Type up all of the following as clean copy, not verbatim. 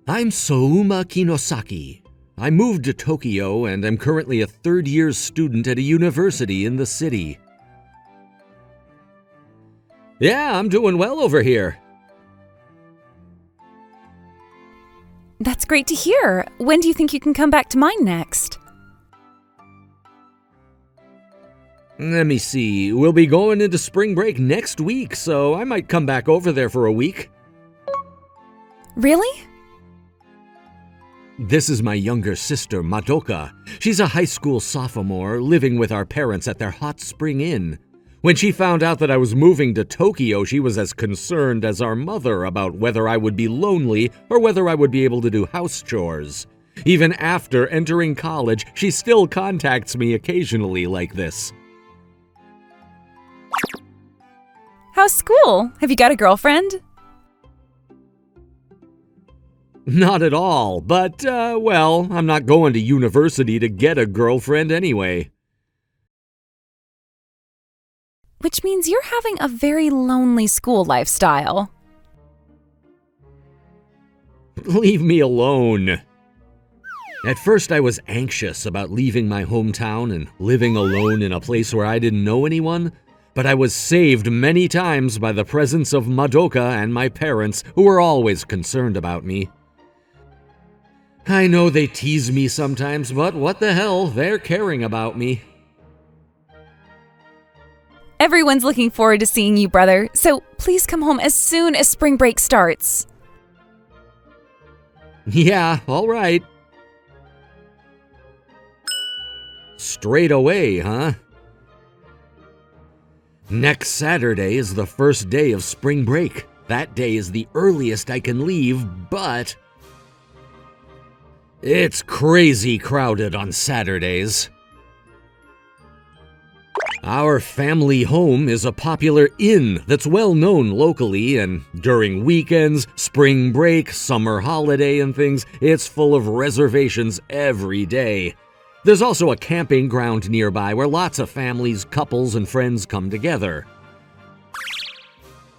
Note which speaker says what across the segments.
Speaker 1: I'm Souma Kinosaki. I moved to Tokyo and am currently a third-year student at a university in the city. Yeah, I'm doing well over here.
Speaker 2: That's great to hear. When do you think you can come back to mine next?
Speaker 1: Let me see. We'll be going into spring break next week, so I might come back over there for a week.
Speaker 2: Really?
Speaker 1: This is my younger sister, Madoka. She's a high school sophomore living with our parents at their hot spring inn. When she found out that I was moving to Tokyo, she was as concerned as our mother about whether I would be lonely or whether I would be able to do house chores. Even after entering college, she still contacts me occasionally like this.
Speaker 2: How's school? Have you got a girlfriend?
Speaker 1: Not at all, but, well, I'm not going to university to get a girlfriend anyway.
Speaker 2: Which means you're having a very lonely school lifestyle.
Speaker 1: Leave me alone. At first I was anxious about leaving my hometown and living alone in a place where I didn't know anyone, but I was saved many times by the presence of Madoka and my parents, who were always concerned about me. I know they tease me sometimes, but what the hell, they're caring about me.
Speaker 2: Everyone's looking forward to seeing you, brother, so please come home as soon as spring break starts.
Speaker 1: Yeah, all right. Straight away, huh? Next Saturday is the first day of spring break. That day is the earliest I can leave, but it's crazy crowded on Saturdays. Our family home is a popular inn that's well known locally, and during weekends, spring break, summer holiday and things, it's full of reservations every day. There's also a camping ground nearby where lots of families, couples, and friends come together.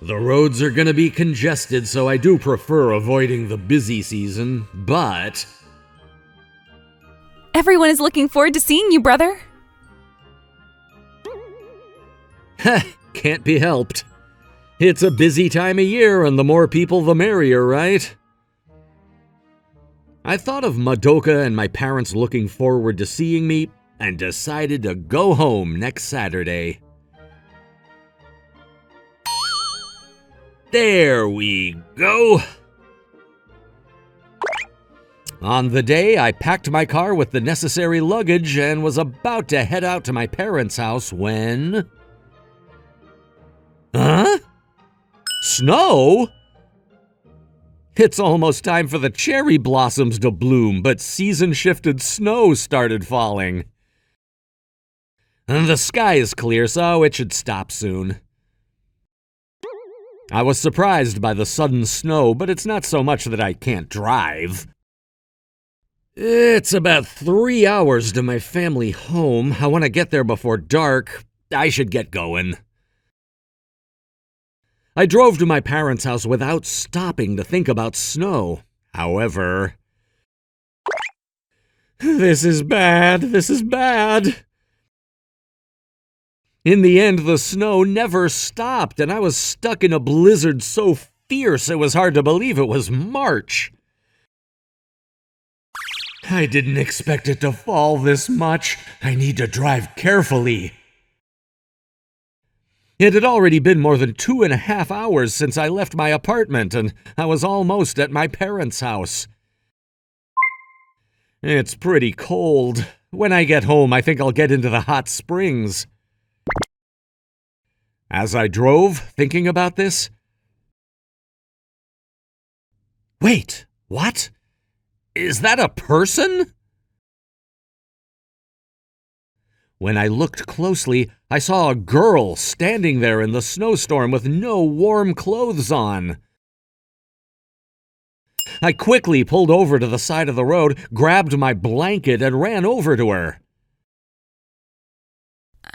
Speaker 1: The roads are gonna be congested, so I do prefer avoiding the busy season, but
Speaker 2: Everyone is looking forward to seeing you, brother.
Speaker 1: can't be helped. It's a busy time of year, and the more people the merrier, right? I thought of Madoka and my parents looking forward to seeing me, and decided to go home next Saturday. There we go! On the day, I packed my car with the necessary luggage and was about to head out to my parents' house when... Huh? Snow? It's almost time for the cherry blossoms to bloom, but season-shifted snow started falling. And the sky is clear, so it should stop soon. I was surprised by the sudden snow, but it's not so much that I can't drive. It's about 3 hours to my family home. I want to get there before dark. I should get going. I drove to my parents' house without stopping to think about snow. However, this is bad. In the end, the snow never stopped, and I was stuck in a blizzard so fierce it was hard to believe it was March. I didn't expect it to fall this much. I need to drive carefully. It had already been more than 2.5 hours since I left my apartment, and I was almost at my parents' house. It's pretty cold. When I get home, I think I'll get into the hot springs. As I drove, thinking about this... Wait, what? Is that a person? When I looked closely, I saw a girl standing there in the snowstorm with no warm clothes on. I quickly pulled over to the side of the road, grabbed my blanket, and ran over to her.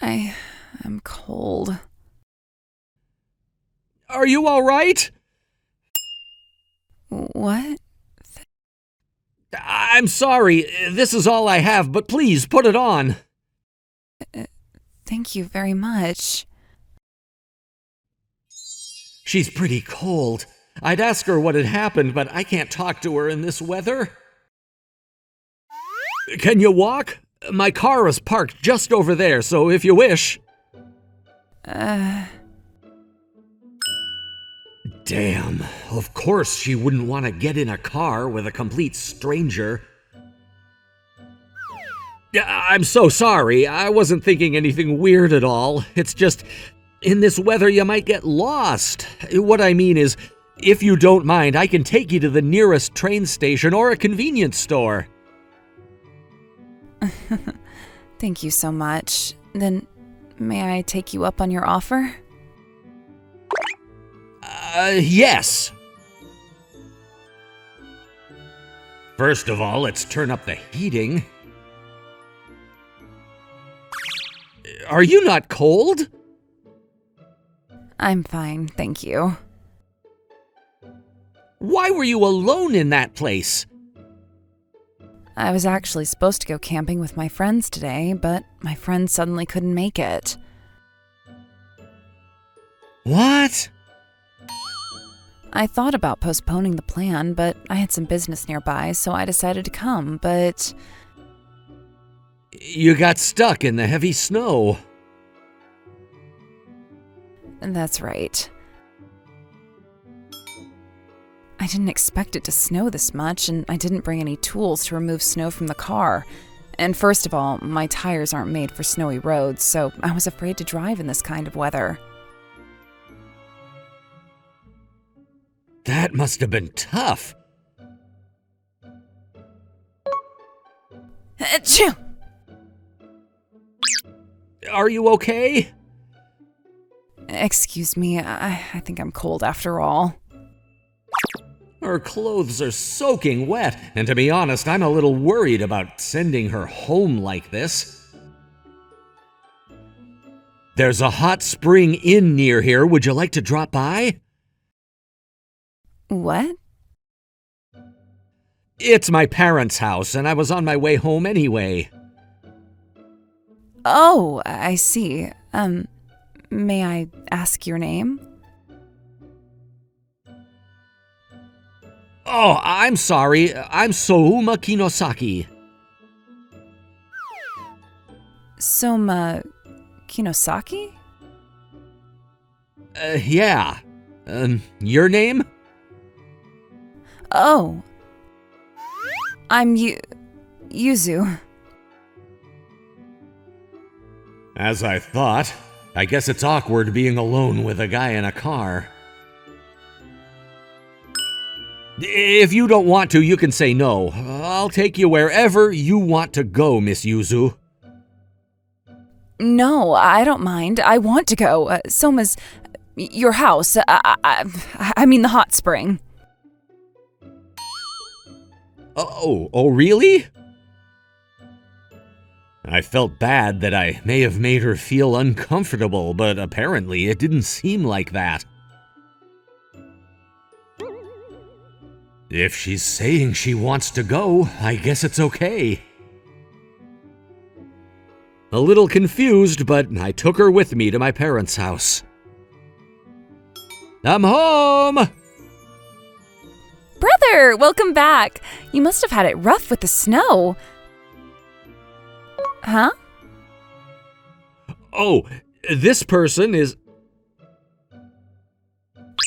Speaker 2: I'm cold.
Speaker 1: Are you all right?
Speaker 2: What?
Speaker 1: I'm sorry, this is all I have, but please put it on.
Speaker 2: Thank you very much.
Speaker 1: She's pretty cold. I'd ask her what had happened, but I can't talk to her in this weather. Can you walk? My car is parked just over there, so if you wish. Damn, of course she wouldn't want to get in a car with a complete stranger. I'm so sorry, I wasn't thinking anything weird at all. It's just, in this weather you might get lost. What I mean is, if you don't mind, I can take you to the nearest train station or a convenience store.
Speaker 2: Thank you so much. Then, may I take you up on your offer?
Speaker 1: Yes. First of all, let's turn up the heating. Are you not cold?
Speaker 2: I'm fine, thank you.
Speaker 1: Why were you alone in that place?
Speaker 2: I was actually supposed to go camping with my friends today, but my friends suddenly couldn't make it.
Speaker 1: What?
Speaker 2: I thought about postponing the plan, but I had some business nearby, so I decided to come, but...
Speaker 1: You got stuck in the heavy snow.
Speaker 2: That's right. I didn't expect it to snow this much, and I didn't bring any tools to remove snow from the car. And first of all, my tires aren't made for snowy roads, so I was afraid to drive in this kind of weather.
Speaker 1: That must have been tough.
Speaker 2: Achoo!
Speaker 1: Are you okay?
Speaker 2: Excuse me, I think I'm cold after all.
Speaker 1: Her clothes are soaking wet, and to be honest, I'm a little worried about sending her home like this. There's a hot spring inn near here. Would you like to drop by?
Speaker 2: What?
Speaker 1: It's my parents' house, and I was on my way home anyway.
Speaker 2: Oh, I see. May I ask your name?
Speaker 1: Oh, I'm sorry. I'm Souma Kinosaki.
Speaker 2: Soma Kinosaki?
Speaker 1: Yeah. Your name?
Speaker 2: Oh. I'm Yuzu.
Speaker 1: As I thought. I guess it's awkward being alone with a guy in a car. If you don't want to, you can say no. I'll take you wherever you want to go, Miss Yuzu.
Speaker 2: No, I don't mind. I want to go. Soma's... your house. I mean the hot spring.
Speaker 1: Oh, really? I felt bad that I may have made her feel uncomfortable, but apparently it didn't seem like that. If she's saying she wants to go, I guess it's okay. A little confused, but I took her with me to my parents' house. I'm home!
Speaker 2: Brother, welcome back. You must have had it rough with the snow. Huh?
Speaker 1: Oh, this person is...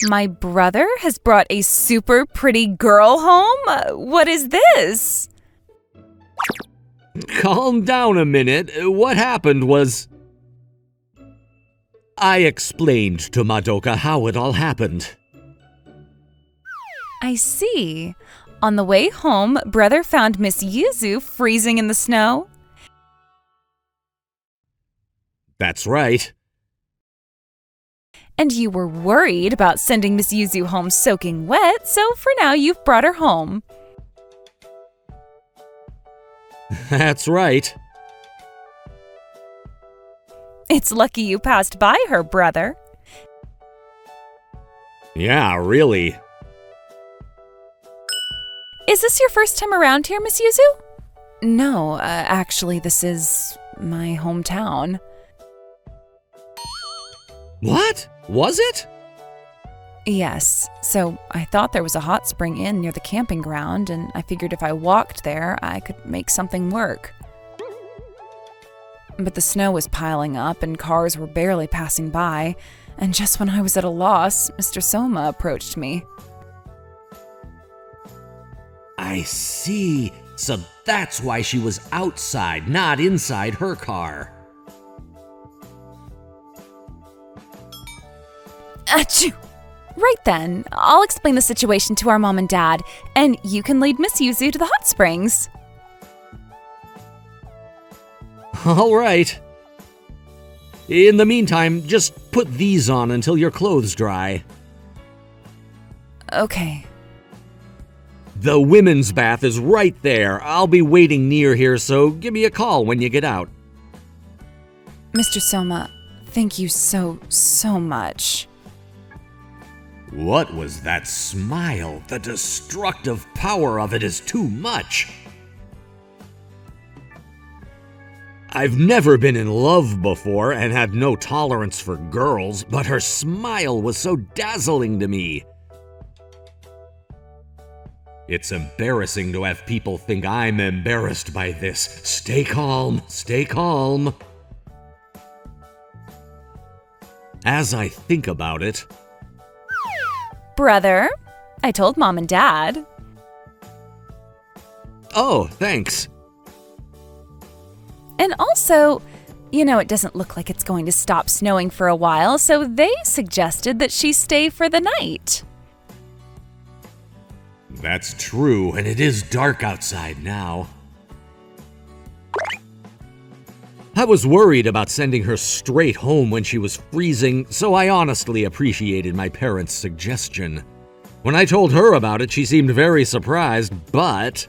Speaker 2: My brother has brought a super pretty girl home? What is this?
Speaker 1: Calm down a minute. What happened was... I explained to Madoka how it all happened.
Speaker 2: I see. On the way home, brother found Miss Yuzu freezing in the snow.
Speaker 1: That's right.
Speaker 2: And you were worried about sending Miss Yuzu home soaking wet, so for now you've brought her home.
Speaker 1: That's right.
Speaker 2: It's lucky you passed by her, brother.
Speaker 1: Yeah, really.
Speaker 2: Is this your first time around here, Miss Yuzu? No, actually, this is my hometown.
Speaker 1: What? Was it?
Speaker 2: Yes, so I thought there was a hot spring inn near the camping ground, and I figured if I walked there, I could make something work. But the snow was piling up and cars were barely passing by, and just when I was at a loss, Mr. Soma approached me.
Speaker 1: I see. So that's why she was outside, not inside her car.
Speaker 2: Achoo! Right then, I'll explain the situation to our mom and dad, and you can lead Miss Yuzu to the hot springs.
Speaker 1: All right. In the meantime, just put these on until your clothes dry.
Speaker 2: Okay.
Speaker 1: The women's bath is right there. I'll be waiting near here, so give me a call when you get out.
Speaker 2: Mr. Soma, thank you so much.
Speaker 1: What was that smile? The destructive power of it is too much. I've never been in love before and had no tolerance for girls, but her smile was so dazzling to me. It's embarrassing to have people think I'm embarrassed by this. Stay calm, stay calm. As I think about it...
Speaker 2: Brother, I told Mom and Dad.
Speaker 1: Oh, thanks.
Speaker 2: And also, it doesn't look like it's going to stop snowing for a while, so they suggested that she stay for the night.
Speaker 1: That's true, and it is dark outside now. I was worried about sending her straight home when she was freezing, so I honestly appreciated my parents' suggestion. When I told her about it, she seemed very surprised, but...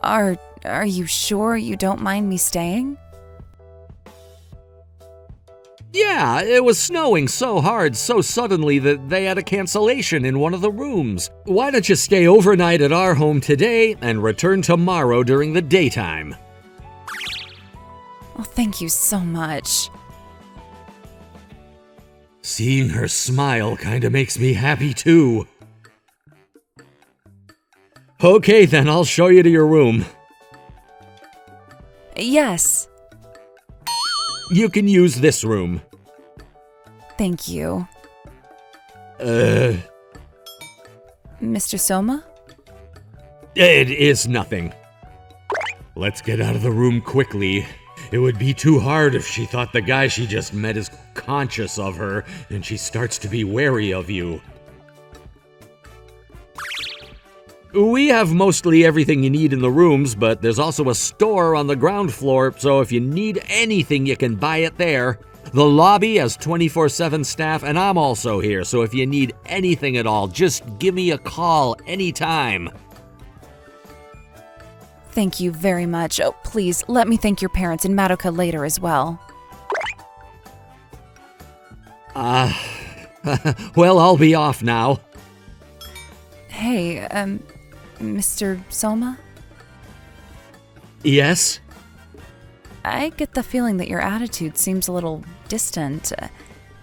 Speaker 2: Are you sure you don't mind me staying?
Speaker 1: Yeah, it was snowing so hard so suddenly that they had a cancellation in one of the rooms. Why don't you stay overnight at our home today and return tomorrow during the daytime?
Speaker 2: Well, thank you so much.
Speaker 1: Seeing her smile kinda makes me happy too. Okay then, I'll show you to your room.
Speaker 2: Yes.
Speaker 1: You can use this room.
Speaker 2: Thank you. Mr. Soma?
Speaker 1: It is nothing. Let's get out of the room quickly. It would be too hard if she thought the guy she just met is conscious of her and she starts to be wary of you. We have mostly everything you need in the rooms, but there's also a store on the ground floor, so if you need anything, you can buy it there. The lobby has 24/7 staff, and I'm also here, so if you need anything at all, just give me a call anytime.
Speaker 2: Thank you very much. Oh, please, let me thank your parents and Madoka later as well.
Speaker 1: Well, I'll be off now.
Speaker 2: Hey, Mr. Soma?
Speaker 1: Yes?
Speaker 2: I get the feeling that your attitude seems a little distant.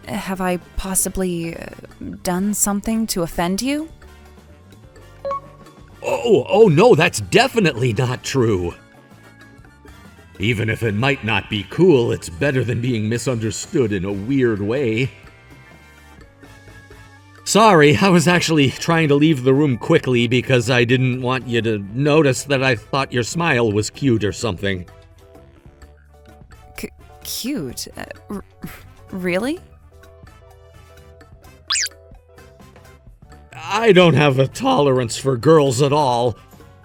Speaker 2: Have I possibly done something to offend you?
Speaker 1: Oh no, that's definitely not true. Even if it might not be cool, it's better than being misunderstood in a weird way. Sorry, I was actually trying to leave the room quickly because I didn't want you to notice that I thought your smile was cute or something.
Speaker 2: Cute? Really?
Speaker 1: I don't have a tolerance for girls at all,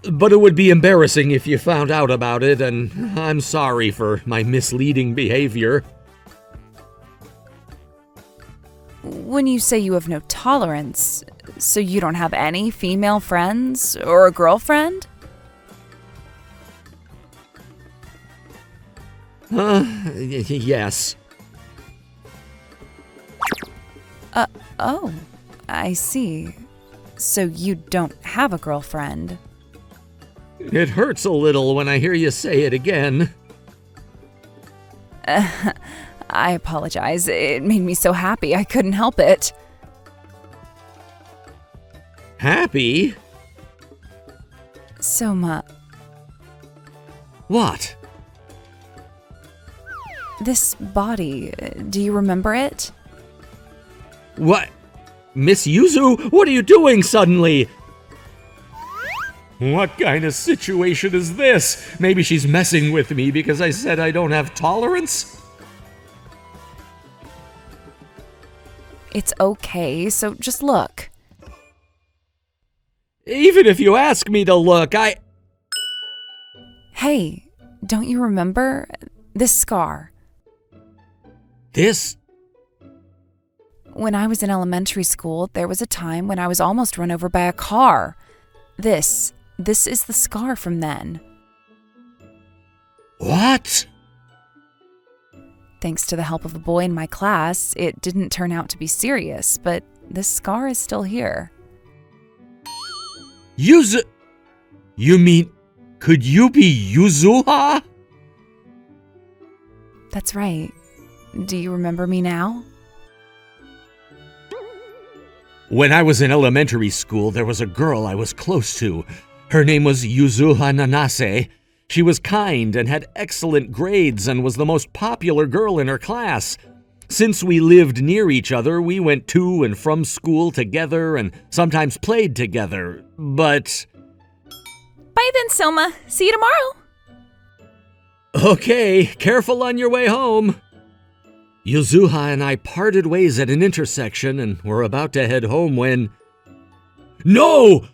Speaker 1: but it would be embarrassing if you found out about it, and I'm sorry for my misleading behavior.
Speaker 2: When you say you have no tolerance, so you don't have any female friends or a girlfriend?
Speaker 1: Yes.
Speaker 2: Oh, I see. So you don't have a girlfriend?
Speaker 1: It hurts a little when I hear you say it again.
Speaker 2: I apologize. It made me so happy I couldn't help it.
Speaker 1: Happy?
Speaker 2: Soma,
Speaker 1: What?
Speaker 2: this body, do you remember it?
Speaker 1: What? Miss Yuzu, what are you doing suddenly? What kind of situation is this? Maybe she's messing with me because I said I don't have tolerance?
Speaker 2: It's okay, so just look.
Speaker 1: Even if you ask me to look,
Speaker 2: Hey, don't you remember this scar?
Speaker 1: This?
Speaker 2: When I was in elementary school, there was a time when I was almost run over by a car. This is the scar from then.
Speaker 1: What?
Speaker 2: Thanks to the help of a boy in my class, it didn't turn out to be serious, but this scar is still here.
Speaker 1: Yuzu? You mean, could you be Yuzuha?
Speaker 2: That's right. Do you remember me now?
Speaker 1: When I was in elementary school, there was a girl I was close to. Her name was Yuzuha Nanase. She was kind and had excellent grades and was the most popular girl in her class. Since we lived near each other, we went to and from school together and sometimes played together, but...
Speaker 2: Bye then, Soma. See you tomorrow.
Speaker 1: Okay, careful on your way home. Yuzuha and I parted ways at an intersection and were about to head home when... No!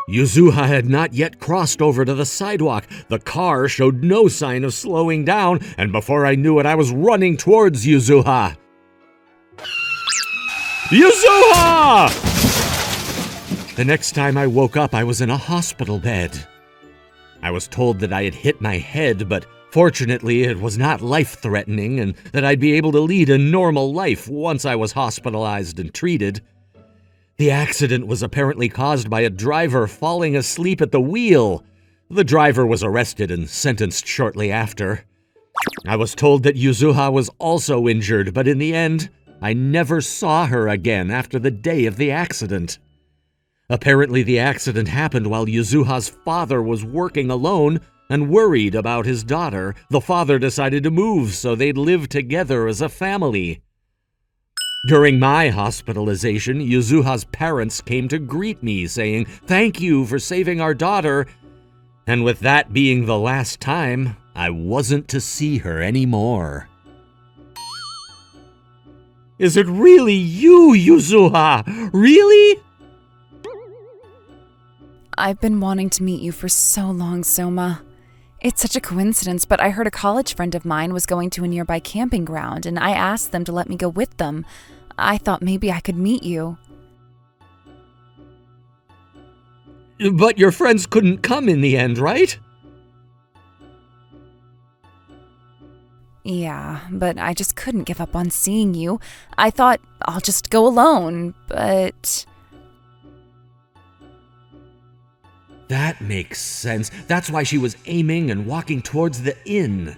Speaker 1: Yuzuha had not yet crossed over to the sidewalk. The car showed no sign of slowing down, and before I knew it, I was running towards Yuzuha. Yuzuha! The next time I woke up, I was in a hospital bed. I was told that I had hit my head, but fortunately it was not life-threatening and that I'd be able to lead a normal life once I was hospitalized and treated. The accident was apparently caused by a driver falling asleep at the wheel. The driver was arrested and sentenced shortly after. I was told that Yuzuha was also injured, but in the end, I never saw her again after the day of the accident. Apparently, the accident happened while Yuzuha's father was working alone and worried about his daughter. The father decided to move so they'd live together as a family. During my hospitalization, Yuzuha's parents came to greet me, saying, "Thank you for saving our daughter." And with that being the last time, I wasn't to see her anymore. Is it really you, Yuzuha? Really?
Speaker 2: I've been wanting to meet you for so long, Soma. It's such a coincidence, but I heard a college friend of mine was going to a nearby camping ground, and I asked them to let me go with them. I thought maybe I could meet you.
Speaker 1: But your friends couldn't come in the end, right?
Speaker 2: Yeah, but I just couldn't give up on seeing you. I thought I'll just go alone, but...
Speaker 1: That makes sense. That's why she was aiming and walking towards the inn.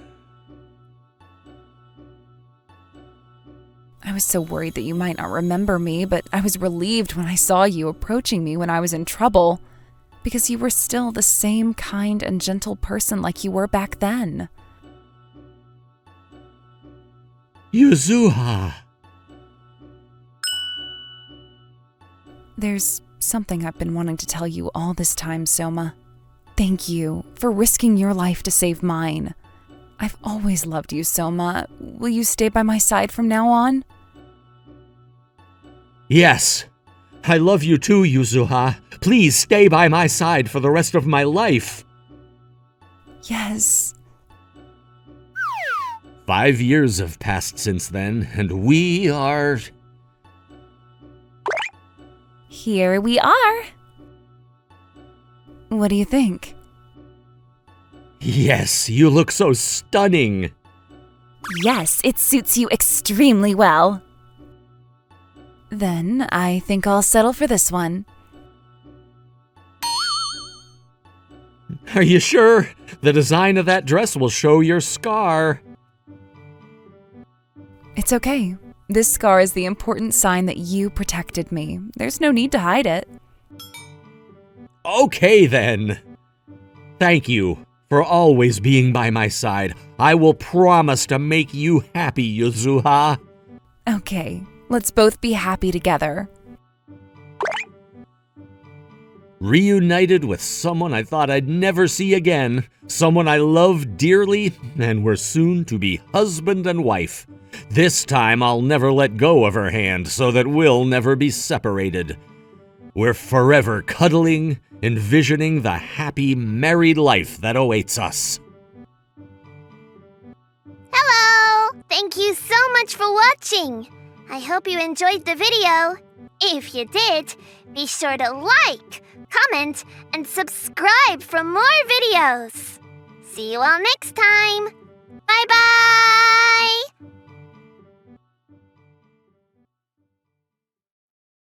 Speaker 2: I was so worried that you might not remember me, but I was relieved when I saw you approaching me when I was in trouble, because you were still the same kind and gentle person like you were back then.
Speaker 1: Yuzuha.
Speaker 2: There's something I've been wanting to tell you all this time, Soma. Thank you for risking your life to save mine. I've always loved you, Soma. Will you stay by my side from now on?
Speaker 1: Yes. I love you too, Yuzuha. Please stay by my side for the rest of my life.
Speaker 2: Yes.
Speaker 1: 5 years have passed since then, and we are...
Speaker 2: Here we are. What do you think?
Speaker 1: Yes, you look so stunning.
Speaker 2: Yes, it suits you extremely well. Then I think I'll settle for this one.
Speaker 1: Are you sure? The design of that dress will show your scar.
Speaker 2: It's okay. This scar is the important sign that you protected me. There's no need to hide it.
Speaker 1: Okay, then. Thank you for always being by my side. I will promise to make you happy, Yuzuha.
Speaker 2: Okay, let's both be happy together.
Speaker 1: Reunited with someone I thought I'd never see again, someone I loved dearly, and we're soon to be husband and wife. This time I'll never let go of her hand so that we'll never be separated. We're forever cuddling, envisioning the happy, married life that awaits us.
Speaker 3: Hello! Thank you so much for watching. I hope you enjoyed the video. If you did, be sure to like, comment, and subscribe for more videos. See you all next time. Bye-bye!